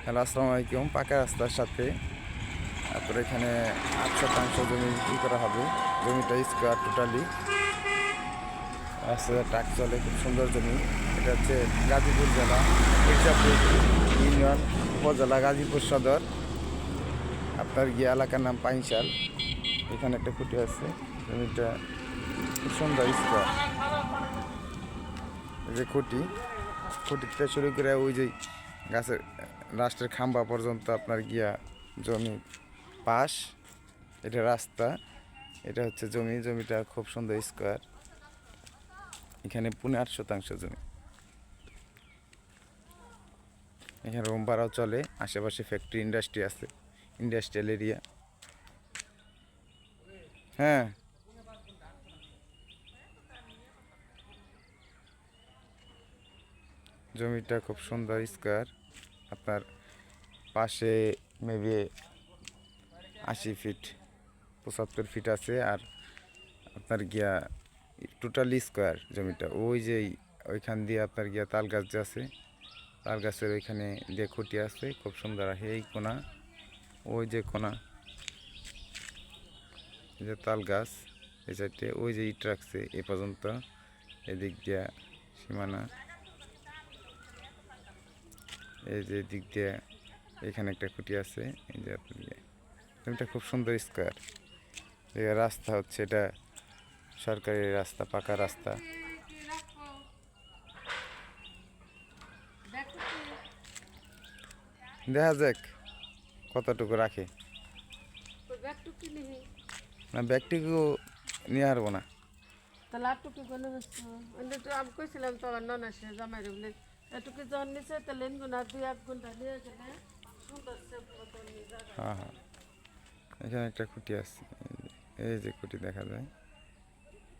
Hello, আসসালামু আলাইকুম। পাকা রাস্তার সাথে তারপরে এখানে 8 শতাংশ জমি ই করা হবে। জমিটা স্কোয়ার টোটালি, রাস্তায় ট্রাক চলে, খুব সুন্দর জমি। এটা হচ্ছে গাজীপুর জেলা, মির্জাপুর ইউনিয়ন, উপজেলা গাজীপুর সদর। আপনার গিয়ে এলাকার নাম পাইনশাল। এখানে একটা খুঁটি আছে। জমিটা খুব সুন্দর স্কোয়ার। এই যে খুঁটিতে শুরু করে ওই যে গাছের লাস্টের খাম্বা পর্যন্ত আপনার গিয়া জমি পাশ। এটা রাস্তা, এটা হচ্ছে জমিটা খুব সুন্দর স্কোয়ার। এখানে 8.5 শতাংশ জমি। এখানে রুম ভাড়াও চলে, আশেপাশে ফ্যাক্টরি ইন্ডাস্ট্রি আছে, ইন্ডাস্ট্রিয়াল এরিয়া। হ্যাঁ, জমিটা খুব সুন্দর স্কোয়ার। আপনার পাশে মেবি 80 ফিট 75 ফিট আছে। আর আপনার গিয়া টোটালি স্কোয়ার জমিটা। ওই যে ওইখান দিয়ে আপনার গিয়া তাল গাছ যে আছে, তাল গাছের ওইখানে দিয়ে খুঁটি আছে, খুব সুন্দর। এই কোনা, ওই যে কোনা, এই যে তাল গাছ, এই সাইডে ওই যে ইট রাখছে এ পর্যন্ত, এদিক দিয়া সীমানা। এই যে দিক দিয়ে এখানে একটা খুঁটি আছে। এই যে আপনার জমিটা খুব সুন্দর স্কোয়ার। রাস্তা হচ্ছে এটা সরকারি রাস্তা, পাকা রাস্তা। দেখা যাক কতটুকু রাখে। না, ব্যাগটুকু নিয়ে আসবো না। তাহলে আটটুকু গেলে আমি কইছিলাম তো আমার নন আসে জামাই বলে এটুকু যখন নিচে তাহলে গুণা 2-1 ঘন্টা নিয়ে গেলে সুন্দর হ্যাঁ হ্যাঁ, এখানে একটা খুঁটি আছে। এই যে খুঁটি দেখা যায়,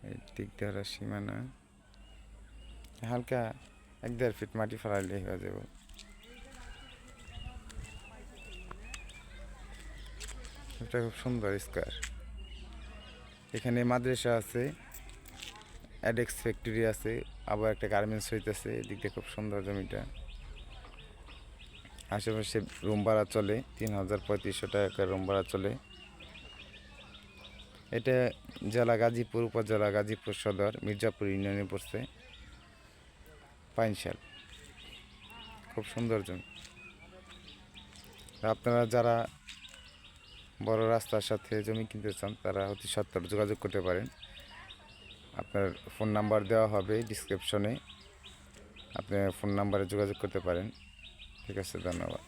এই দিক দেওয়ার সীমানা হালকা 1-1.5 ফিট মাটি ফেলাইলে হয়ে যাব। এটা খুব সুন্দর স্কোয়ার। এখানে মাদ্রাসা আছে, অ্যাডেক্স ফ্যাক্টরি আছে, আবার একটা গার্মেন্টস হইতেছে। এদিক দিয়ে খুব সুন্দর জমিটা। আশেপাশে রুম ভাড়া চলে 3,3500 টাকা রুম ভাড়া চলে। এটা জেলা গাজীপুর, উপজেলা গাজীপুর সদর, মির্জাপুর ইউনিয়নে পড়ছে, পাইনশাল। খুব সুন্দর জমি। আপনারা যারা বড় রাস্তার সাথে জমি কিনতে চান তারা অতি সত্বর যোগাযোগ করতে পারেন। আপনার ফোন নাম্বার দেওয়া হবে ডিসক্রিপশনে, আপনি ফোন নাম্বারে যোগাযোগ করতে পারেন। ঠিক আছে, ধন্যবাদ।